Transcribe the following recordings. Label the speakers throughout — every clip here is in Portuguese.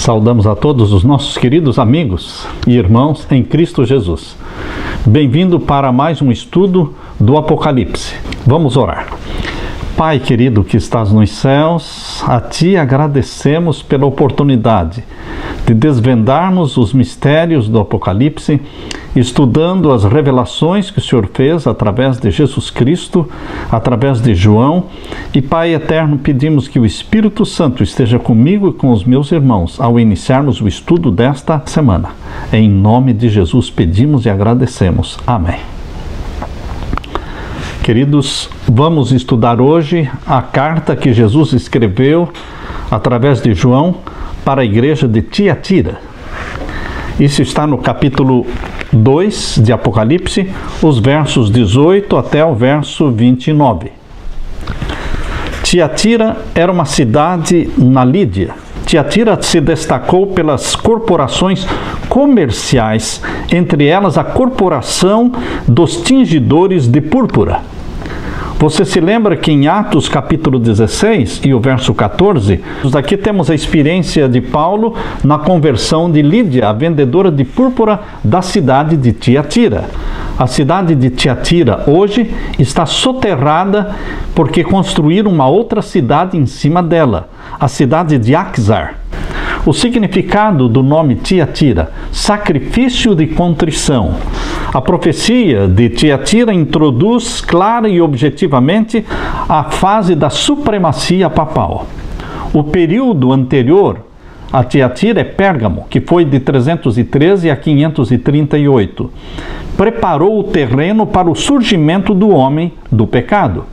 Speaker 1: Saudamos a todos os nossos queridos amigos e irmãos em Cristo Jesus. Bem-vindo para mais um estudo do Apocalipse. Vamos orar. Pai querido que estás nos céus, a Ti agradecemos pela oportunidade de desvendarmos os mistérios do Apocalipse, estudando as revelações que o Senhor fez através de Jesus Cristo, através de João. E Pai eterno, pedimos que o Espírito Santo esteja comigo e com os meus irmãos ao iniciarmos o estudo desta semana. Em nome de Jesus pedimos e agradecemos. Amém. Queridos, vamos estudar hoje a carta que Jesus escreveu através de João para a igreja de Tiatira. Isso está no capítulo 2 de Apocalipse, os versos 18 até o verso 29. Tiatira era uma cidade na Lídia. Tiatira se destacou pelas corporações comerciais, entre elas a corporação dos tingidores de púrpura. Você se lembra que em Atos capítulo 16 e o verso 14, aqui temos a experiência de Paulo na conversão de Lídia, a vendedora de púrpura da cidade de Tiatira. A cidade de Tiatira hoje está soterrada porque construíram uma outra cidade em cima dela, a cidade de Axar. O significado do nome Tiatira, sacrifício de contrição. A profecia de Tiatira introduz clara e objetivamente a fase da supremacia papal. O período anterior a Tiatira é Pérgamo, que foi de 313 a 538. Preparou o terreno para o surgimento do homem do pecado.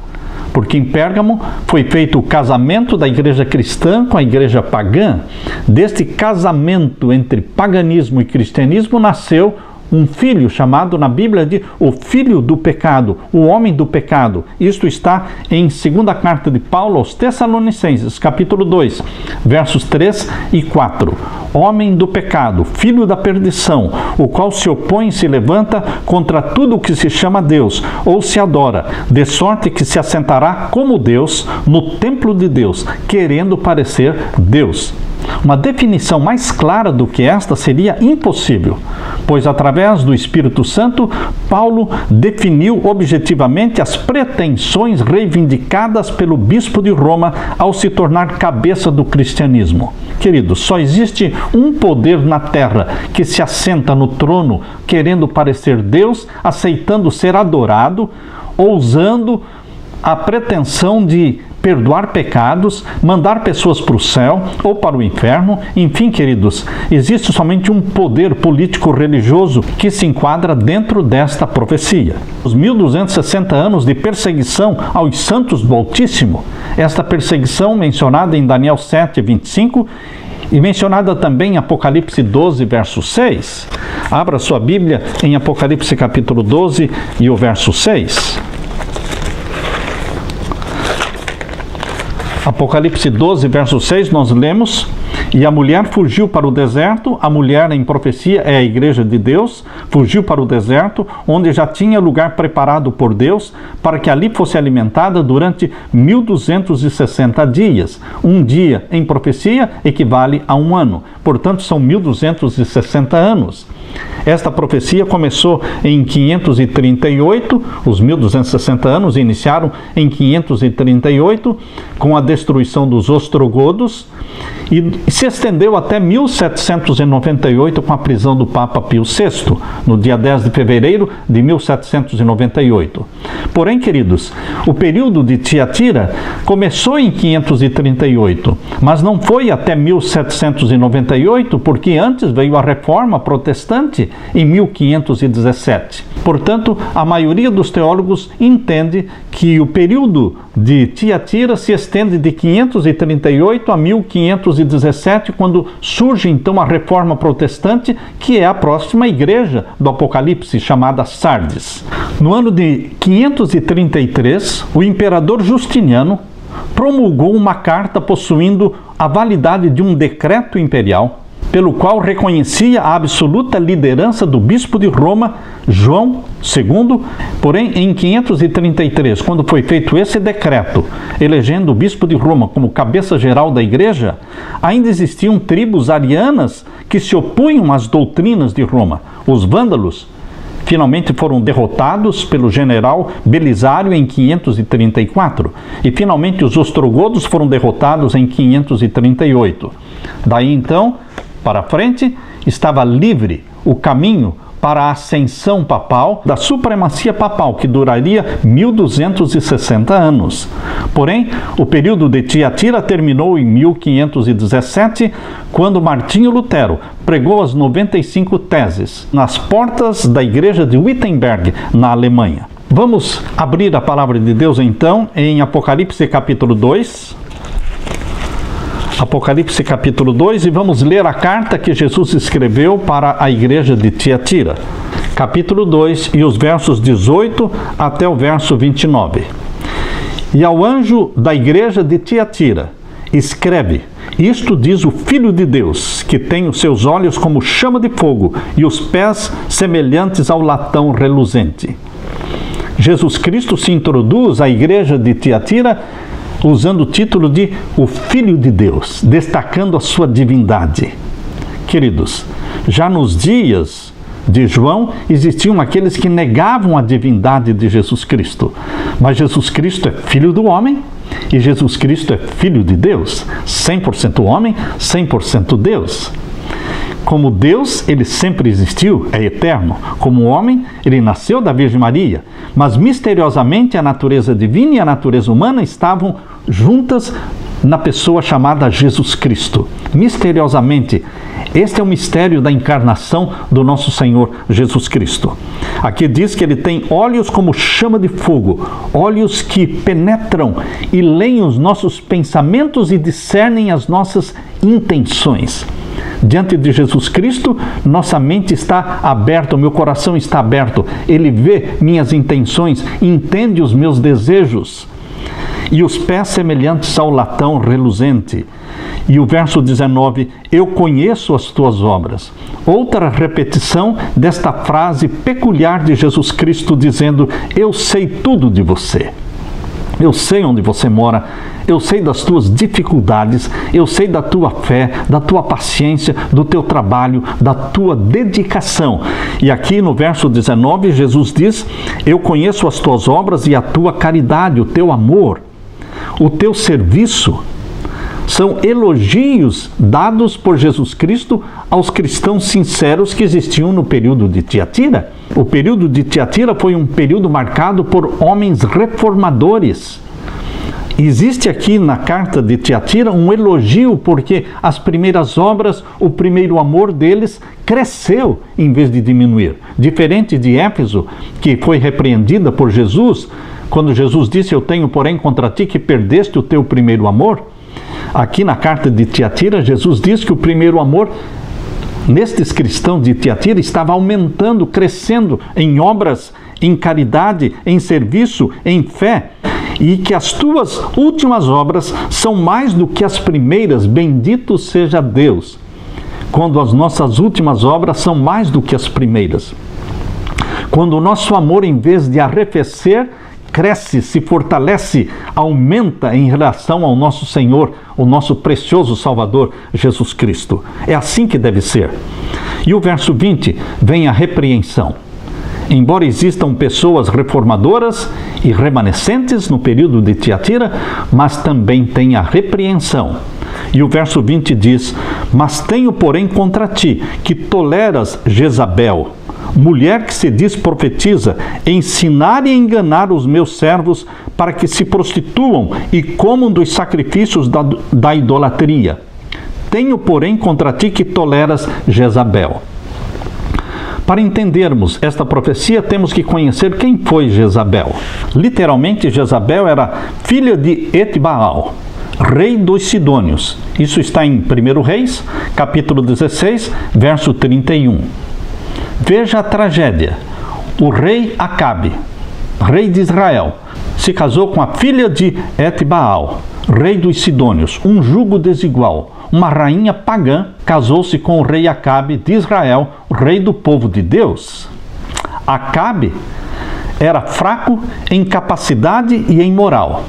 Speaker 1: Porque em Pérgamo foi feito o casamento da igreja cristã com a igreja pagã. Deste casamento entre paganismo e cristianismo nasceu um filho chamado na Bíblia de o filho do pecado, o homem do pecado. Isto está em 2ª carta de Paulo aos Tessalonicenses, capítulo 2, versos 3 e 4. Homem do pecado, filho da perdição, o qual se opõe e se levanta contra tudo o que se chama Deus, ou se adora, de sorte que se assentará como Deus no templo de Deus, querendo parecer Deus. Uma definição mais clara do que esta seria impossível, pois através do Espírito Santo, Paulo definiu objetivamente as pretensões reivindicadas pelo bispo de Roma ao se tornar cabeça do cristianismo. Queridos, só existe um poder na terra que se assenta no trono querendo parecer Deus, aceitando ser adorado, ousando a pretensão de perdoar pecados, mandar pessoas para o céu ou para o inferno. Enfim, queridos, existe somente um poder político-religioso que se enquadra dentro desta profecia. Os 1260 anos de perseguição aos santos do Altíssimo, esta perseguição mencionada em Daniel 7, 25, e mencionada também em Apocalipse 12, verso 6. Abra sua Bíblia em Apocalipse capítulo 12 e o verso 6. Apocalipse 12, verso 6, nós lemos: e a mulher fugiu para o deserto. A mulher em profecia é a igreja de Deus. Fugiu para o deserto, onde já tinha lugar preparado por Deus, para que ali fosse alimentada durante 1260 dias. Um dia em profecia equivale a um ano. Portanto, são 1260 anos. Esta profecia começou em 538, os 1260 anos iniciaram em 538, com a destruição dos ostrogodos, e se estendeu até 1798 com a prisão do Papa Pio VI, no dia 10 de fevereiro de 1798. Porém, queridos, o período de Tiatira começou em 538, mas não foi até 1798, porque antes veio a Reforma Protestante em 1517. Portanto, a maioria dos teólogos entende que o período de Tiatira se estende de 538 a 1517, quando surge então a Reforma Protestante, que é a próxima igreja do Apocalipse, chamada Sardes. No ano de 533, o imperador Justiniano promulgou uma carta possuindo a validade de um decreto imperial, pelo qual reconhecia a absoluta liderança do bispo de Roma, João II. Porém, em 533, quando foi feito esse decreto, elegendo o bispo de Roma como cabeça geral da igreja, ainda existiam tribos arianas que se opunham às doutrinas de Roma. Os vândalos finalmente foram derrotados pelo general Belisário em 534 e finalmente os ostrogodos foram derrotados em 538. Daí então, para frente, estava livre o caminho para a ascensão papal, da supremacia papal, que duraria 1260 anos. Porém, o período de Tiatira terminou em 1517, quando Martinho Lutero pregou as 95 teses nas portas da igreja de Wittenberg, na Alemanha. Vamos abrir a palavra de Deus então em Apocalipse capítulo 2. Apocalipse capítulo 2, e vamos ler a carta que Jesus escreveu para a igreja de Tiatira. Capítulo 2 e os versos 18 até o verso 29. E ao anjo da igreja de Tiatira, escreve: isto diz o Filho de Deus, que tem os seus olhos como chama de fogo e os pés semelhantes ao latão reluzente. Jesus Cristo se introduz à igreja de Tiatira usando o título de o Filho de Deus, destacando a sua divindade. Queridos, já nos dias de João existiam aqueles que negavam a divindade de Jesus Cristo, mas Jesus Cristo é Filho do homem e Jesus Cristo é Filho de Deus, 100% homem, 100% Deus. Como Deus, ele sempre existiu, é eterno. Como homem, ele nasceu da Virgem Maria. Mas misteriosamente a natureza divina e a natureza humana estavam juntas na pessoa chamada Jesus Cristo. Misteriosamente. Este é o mistério da encarnação do nosso Senhor Jesus Cristo. Aqui diz que ele tem olhos como chama de fogo, olhos que penetram e leem os nossos pensamentos e discernem as nossas intenções. Diante de Jesus Cristo, nossa mente está aberta, o meu coração está aberto. Ele vê minhas intenções, entende os meus desejos. E os pés semelhantes ao latão reluzente. E o verso 19, eu conheço as tuas obras. Outra repetição desta frase peculiar de Jesus Cristo dizendo, eu sei tudo de você. Eu sei onde você mora, eu sei das tuas dificuldades, eu sei da tua fé, da tua paciência, do teu trabalho, da tua dedicação. E aqui no verso 19, Jesus diz, eu conheço as tuas obras e a tua caridade, o teu amor, o teu serviço. São elogios dados por Jesus Cristo aos cristãos sinceros que existiam no período de Tiatira. O período de Tiatira foi um período marcado por homens reformadores. Existe aqui na carta de Tiatira um elogio porque as primeiras obras, o primeiro amor deles cresceu em vez de diminuir. Diferente de Éfeso, que foi repreendida por Jesus, quando Jesus disse, eu tenho porém contra ti que perdeste o teu primeiro amor. Aqui na carta de Tiatira, Jesus diz que o primeiro amor nestes cristãos de Tiatira estava aumentando, crescendo em obras, em caridade, em serviço, em fé, e que as tuas últimas obras são mais do que as primeiras, bendito seja Deus, quando as nossas últimas obras são mais do que as primeiras. Quando o nosso amor, em vez de arrefecer, cresce, se fortalece, aumenta em relação ao nosso Senhor, o nosso precioso Salvador, Jesus Cristo. É assim que deve ser. E o verso 20 vem a repreensão. Embora existam pessoas reformadoras e remanescentes no período de Tiatira, mas também tem a repreensão. E o verso 20 diz, mas tenho porém contra ti, que toleras Jezabel, mulher que se diz profetiza, ensinar e enganar os meus servos para que se prostituam e comam dos sacrifícios da idolatria. Tenho, porém, contra ti que toleras Jezabel. Para entendermos esta profecia, temos que conhecer quem foi Jezabel. Literalmente, Jezabel era filha de Etbaal, rei dos Sidônios. Isso está em 1 Reis, capítulo 16, verso 31. Veja a tragédia. O rei Acabe, rei de Israel, se casou com a filha de Etbaal, rei dos Sidônios, um jugo desigual, uma rainha pagã casou-se com o rei Acabe de Israel, o rei do povo de Deus. Acabe era fraco em capacidade e em moral,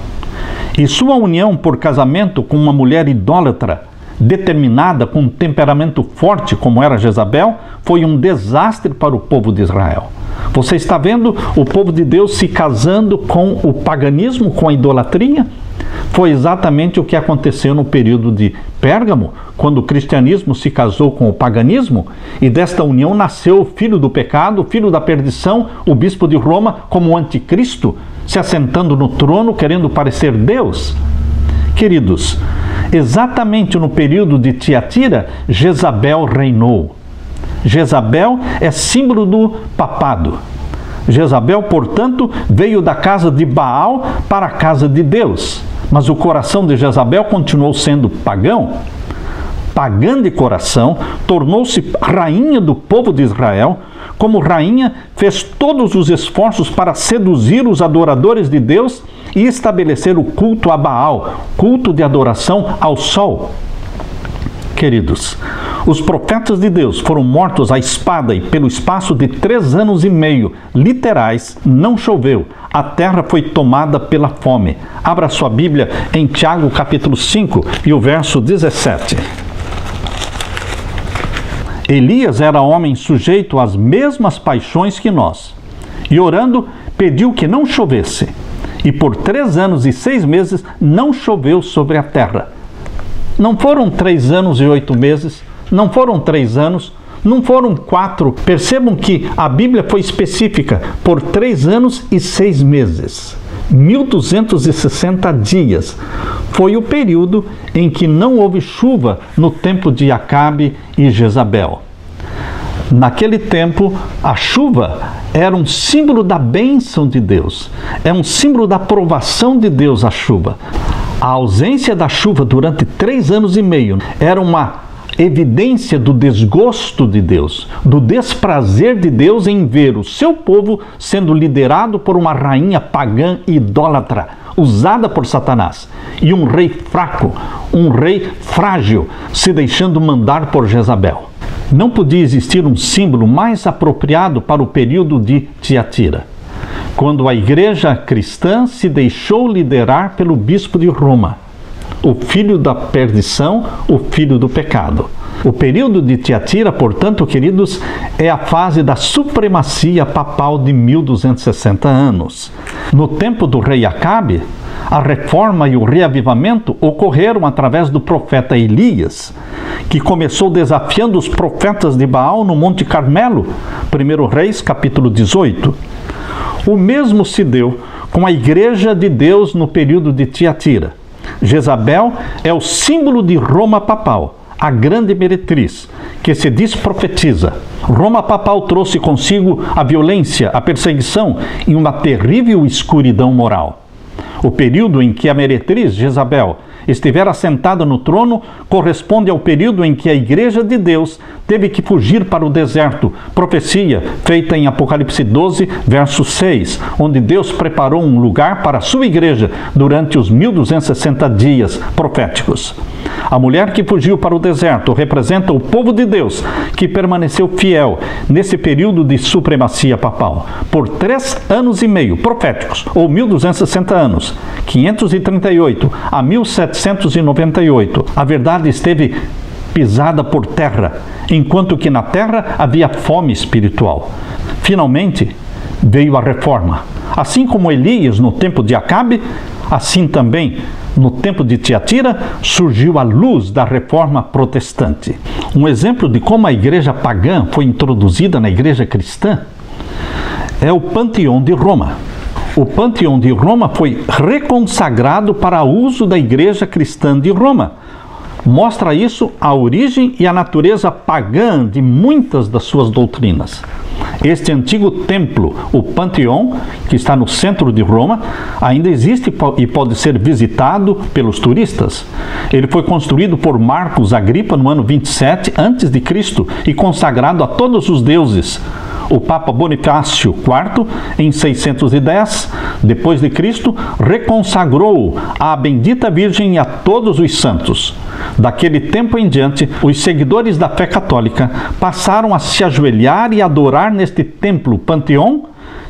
Speaker 1: e sua união por casamento com uma mulher idólatra, determinada, com um temperamento forte como era Jezabel, foi um desastre para o povo de Israel. Você está vendo o povo de Deus se casando com o paganismo, com a idolatria? Foi exatamente o que aconteceu no período de Pérgamo, quando o cristianismo se casou com o paganismo, e desta união nasceu o filho do pecado, o filho da perdição, o bispo de Roma, como o anticristo, se assentando no trono, querendo parecer Deus. Queridos, exatamente no período de Tiatira, Jezabel reinou. Jezabel é símbolo do papado. Jezabel, portanto, veio da casa de Baal para a casa de Deus. Mas o coração de Jezabel continuou sendo pagão. Pagã de coração, tornou-se rainha do povo de Israel. Como rainha, fez todos os esforços para seduzir os adoradores de Deus e estabelecer o culto a Baal, culto de adoração ao sol. Queridos, os profetas de Deus foram mortos à espada e pelo espaço de 3 anos e meio, literais, não choveu. A terra foi tomada pela fome. Abra sua Bíblia em Tiago capítulo 5 e o verso 17. Elias era homem sujeito às mesmas paixões que nós, e orando pediu que não chovesse. E por 3 anos e 6 meses não choveu sobre a terra. Não foram 3 anos e 8 meses, não foram 3 anos, não foram 4. Percebam que a Bíblia foi específica, por 3 anos e 6 meses. 1260 dias. Foi o período em que não houve chuva no tempo de Acabe e Jezabel. Naquele tempo, a chuva era um símbolo da bênção de Deus. É um símbolo da aprovação de Deus, a chuva. A ausência da chuva durante 3 anos e meio era uma evidência do desgosto de Deus, do desprazer de Deus em ver o seu povo sendo liderado por uma rainha pagã e idólatra, usada por Satanás, e um rei fraco, um rei frágil, se deixando mandar por Jezabel. Não podia existir um símbolo mais apropriado para o período de Tiatira, quando a igreja cristã se deixou liderar pelo bispo de Roma, o filho da perdição, o filho do pecado. O período de Tiatira, portanto, queridos, é a fase da supremacia papal de 1260 anos. No tempo do rei Acabe, a reforma e o reavivamento ocorreram através do profeta Elias, que começou desafiando os profetas de Baal no Monte Carmelo, 1 Reis, capítulo 18. O mesmo se deu com a igreja de Deus no período de Tiatira. Jezabel é o símbolo de Roma papal, a grande meretriz, que se diz profetiza. Roma papal trouxe consigo a violência, a perseguição e uma terrível escuridão moral. O período em que a meretriz Jezabel estiver assentada no trono corresponde ao período em que a igreja de Deus teve que fugir para o deserto. Profecia feita em Apocalipse 12, verso 6, onde Deus preparou um lugar para a sua igreja durante os 1260 dias proféticos. A mulher que fugiu para o deserto representa o povo de Deus, que permaneceu fiel nesse período de supremacia papal, por 3 anos e meio proféticos, ou 1260 anos, 538 a 1798. A verdade esteve pisada por terra, enquanto que na terra havia fome espiritual. Finalmente, veio a reforma. Assim como Elias no tempo de Acabe, assim também no tempo de Tiatira surgiu a luz da reforma protestante. Um exemplo de como a igreja pagã foi introduzida na igreja cristã é o Panteão de Roma. O Panteão de Roma foi reconsagrado para uso da igreja cristã de Roma. Mostra isso a origem e a natureza pagã de muitas das suas doutrinas. Este antigo templo, o Panteão, que está no centro de Roma, ainda existe e pode ser visitado pelos turistas. Ele foi construído por Marcos Agripa no ano 27 a.C. e consagrado a todos os deuses. O Papa Bonifácio IV, em 610 depois de Cristo, reconsagrou à bendita Virgem e a todos os santos. Daquele tempo em diante, os seguidores da fé católica passaram a se ajoelhar e adorar neste templo panteão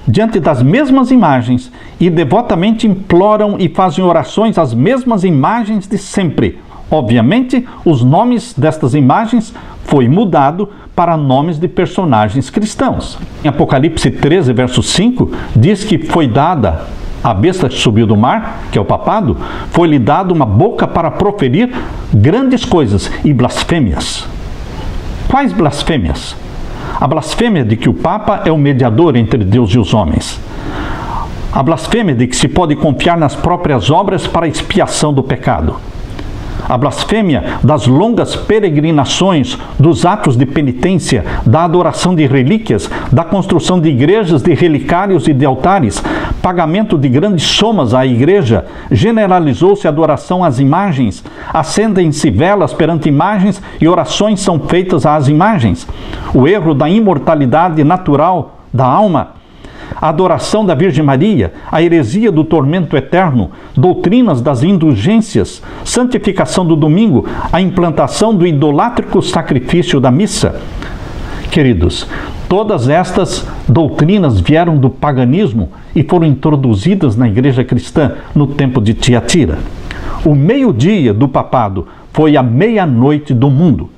Speaker 1: diante das mesmas imagens e devotamente imploram e fazem orações às mesmas imagens de sempre. Obviamente, os nomes destas imagens foi mudado para nomes de personagens cristãos. Em Apocalipse 13, verso 5, diz que foi dada a besta que subiu do mar, que é o papado, foi-lhe dado uma boca para proferir grandes coisas e blasfêmias. Quais blasfêmias? A blasfêmia de que o Papa é o mediador entre Deus e os homens. A blasfêmia de que se pode confiar nas próprias obras para a expiação do pecado. A blasfêmia das longas peregrinações, dos atos de penitência, da adoração de relíquias, da construção de igrejas, de relicários e de altares, pagamento de grandes somas à igreja, generalizou-se a adoração às imagens, acendem-se velas perante imagens e orações são feitas às imagens. O erro da imortalidade natural da alma, a adoração da Virgem Maria, a heresia do tormento eterno, doutrinas das indulgências, santificação do domingo, a implantação do idolátrico sacrifício da missa. Queridos, todas estas doutrinas vieram do paganismo e foram introduzidas na igreja cristã no tempo de Tiatira. O meio-dia do papado foi a meia-noite do mundo,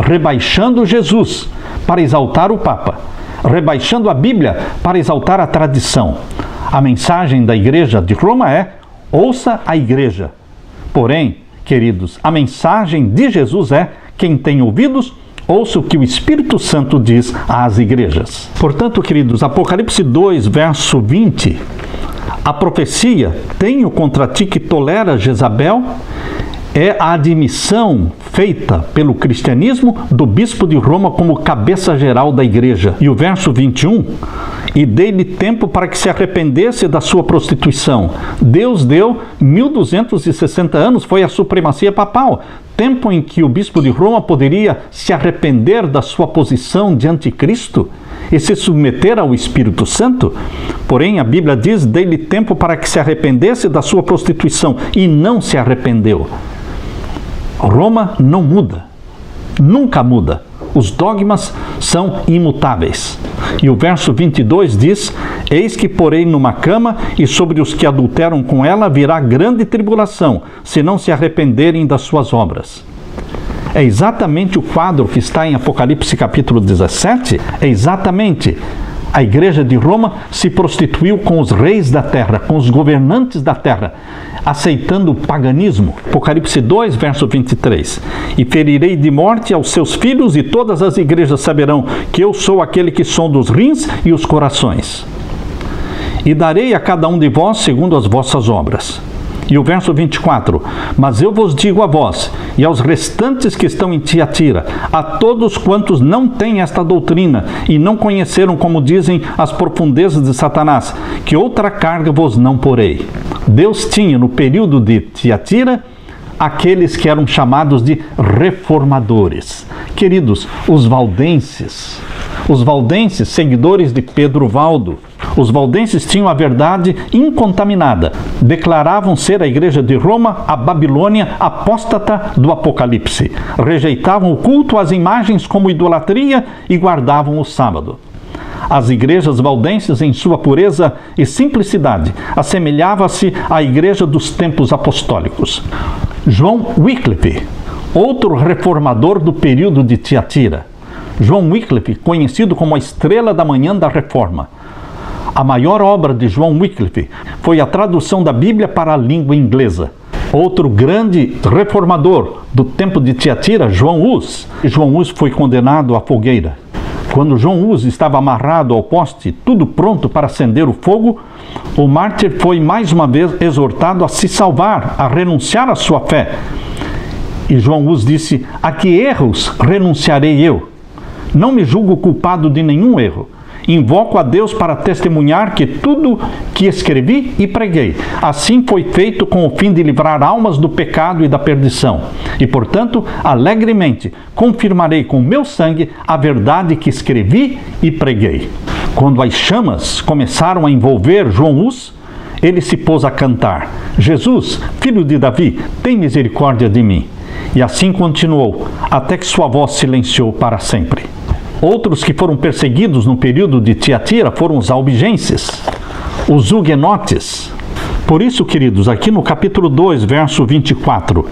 Speaker 1: rebaixando Jesus para exaltar o Papa, rebaixando a Bíblia para exaltar a tradição. A mensagem da Igreja de Roma é: ouça a Igreja. Porém, queridos, a mensagem de Jesus é: quem tem ouvidos, ouça o que o Espírito Santo diz às igrejas. Portanto, queridos, Apocalipse 2, verso 20, a profecia: tenho contra ti que tolera Jezabel, é a admissão feita pelo cristianismo do bispo de Roma como cabeça geral da igreja. E o verso 21, e dei-lhe tempo para que se arrependesse da sua prostituição. Deus deu 1260 anos, foi a supremacia papal, tempo em que o bispo de Roma poderia se arrepender da sua posição de anticristo e se submeter ao Espírito Santo. Porém, a Bíblia diz: dei-lhe tempo para que se arrependesse da sua prostituição, e não se arrependeu. Roma não muda, nunca muda. Os dogmas são imutáveis. E o verso 22 diz: eis que porei numa cama, e sobre os que adulteram com ela virá grande tribulação, se não se arrependerem das suas obras. É exatamente o quadro que está em Apocalipse capítulo 17, é exatamente. A igreja de Roma se prostituiu com os reis da terra, com os governantes da terra, aceitando o paganismo. Apocalipse 2, verso 23. E ferirei de morte aos seus filhos, e todas as igrejas saberão que eu sou aquele que sonda os rins e os corações. E darei a cada um de vós segundo as vossas obras. E o verso 24, mas eu vos digo a vós e aos restantes que estão em Tiatira, a todos quantos não têm esta doutrina e não conheceram, como dizem, as profundezas de Satanás, que outra carga vos não porei. Deus tinha no período de Tiatira aqueles que eram chamados de reformadores. Queridos, os valdenses, seguidores de Pedro Valdo, os valdenses tinham a verdade incontaminada, declaravam ser a igreja de Roma a Babilônia apóstata do Apocalipse, rejeitavam o culto às imagens como idolatria e guardavam o sábado. As igrejas valdenses, em sua pureza e simplicidade, assemelhava-se à igreja dos tempos apostólicos. João Wycliffe, outro reformador do período de Tiatira. João Wycliffe, conhecido como a estrela da manhã da Reforma. A maior obra de João Wycliffe foi a tradução da Bíblia para a língua inglesa. Outro grande reformador do tempo de Tiatira, João Hus. João Hus foi condenado à fogueira. Quando João Hus estava amarrado ao poste, tudo pronto para acender o fogo, o mártir foi mais uma vez exortado a se salvar, a renunciar à sua fé. E João Hus disse: a que erros renunciarei eu? Não me julgo culpado de nenhum erro. Invoco a Deus para testemunhar que tudo que escrevi e preguei, assim foi feito com o fim de livrar almas do pecado e da perdição. E, portanto, alegremente confirmarei com meu sangue a verdade que escrevi e preguei. Quando as chamas começaram a envolver João Hus, ele se pôs a cantar: Jesus, filho de Davi, tem misericórdia de mim. E assim continuou, até que sua voz silenciou para sempre. Outros que foram perseguidos no período de Tiatira foram os albigenses, os huguenotes. Por isso, queridos, aqui no capítulo 2, verso 24,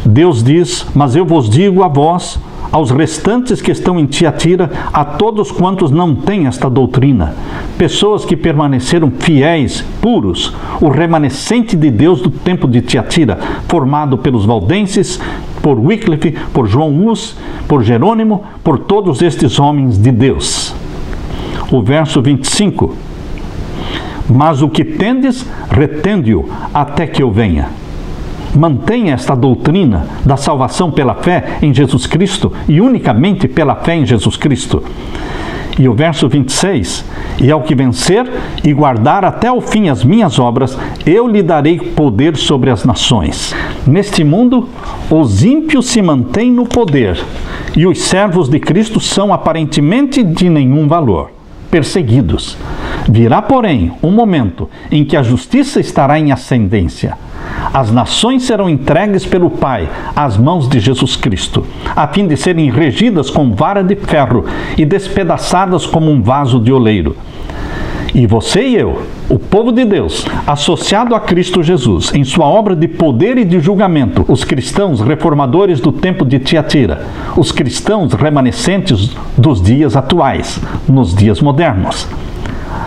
Speaker 1: Deus diz: mas eu vos digo a vós, aos restantes que estão em Tiatira, a todos quantos não têm esta doutrina, pessoas que permaneceram fiéis, puros, o remanescente de Deus do tempo de Tiatira, formado pelos valdenses, por Wycliffe, por João Hus, por Jerônimo, por todos estes homens de Deus. O verso 25: mas o que tendes, retende-o até que eu venha. Mantenha esta doutrina da salvação pela fé em Jesus Cristo e unicamente pela fé em Jesus Cristo. E o verso 26, e ao que vencer e guardar até o fim as minhas obras, eu lhe darei poder sobre as nações. Neste mundo, os ímpios se mantêm no poder e os servos de Cristo são aparentemente de nenhum valor, perseguidos. Virá, porém, um momento em que a justiça estará em ascendência. As nações serão entregues pelo Pai às mãos de Jesus Cristo, a fim de serem regidas com vara de ferro e despedaçadas como um vaso de oleiro. E você e eu, o povo de Deus, associado a Cristo Jesus, em sua obra de poder e de julgamento, os cristãos reformadores do tempo de Tiatira, os cristãos remanescentes dos dias atuais, nos dias modernos,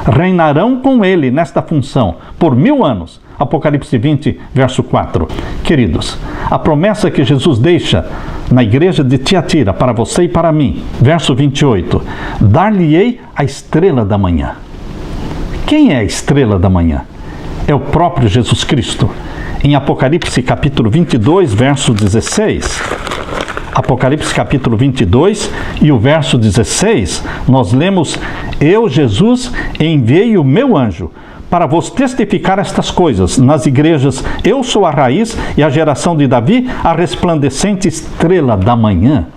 Speaker 1: reinarão com ele nesta função por 1000 anos. Apocalipse 20, verso 4. Queridos, a promessa que Jesus deixa na igreja de Tiatira para você e para mim, verso 28, dar-lhe-ei a estrela da manhã. Quem é a estrela da manhã? É o próprio Jesus Cristo. Em Apocalipse capítulo 22, verso 16, Apocalipse capítulo 22 e o verso 16, nós lemos: eu, Jesus, enviei o meu anjo para vos testificar estas coisas nas igrejas. Eu sou a raiz e a geração de Davi, a resplandecente estrela da manhã.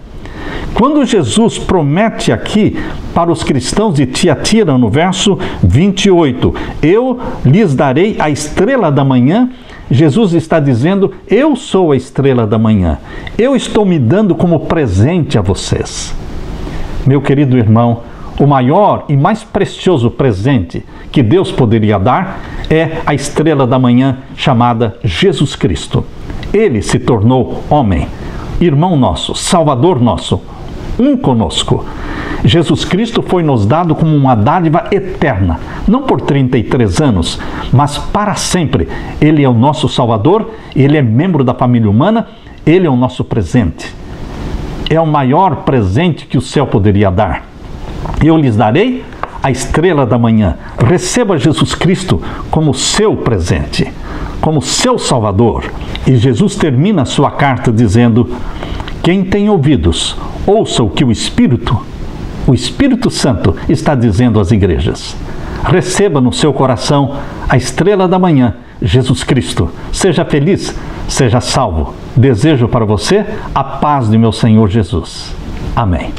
Speaker 1: Quando Jesus promete aqui para os cristãos de Tiatira, no verso 28, eu lhes darei a estrela da manhã, Jesus está dizendo: eu sou a estrela da manhã. Eu estou me dando como presente a vocês. Meu querido irmão, o maior e mais precioso presente que Deus poderia dar é a estrela da manhã chamada Jesus Cristo. Ele se tornou homem, irmão nosso, salvador nosso, um conosco. Jesus Cristo foi nos dado como uma dádiva eterna, não por 33 anos, mas para sempre. Ele é o nosso Salvador, ele é membro da família humana, ele é o nosso presente. É o maior presente que o céu poderia dar. Eu lhes darei a estrela da manhã. Receba Jesus Cristo como seu presente, como seu Salvador. E Jesus termina a sua carta dizendo: quem tem ouvidos, ouça o que o Espírito Santo está dizendo às igrejas. Receba no seu coração a estrela da manhã, Jesus Cristo. Seja feliz, seja salvo. Desejo para você a paz de meu Senhor Jesus. Amém.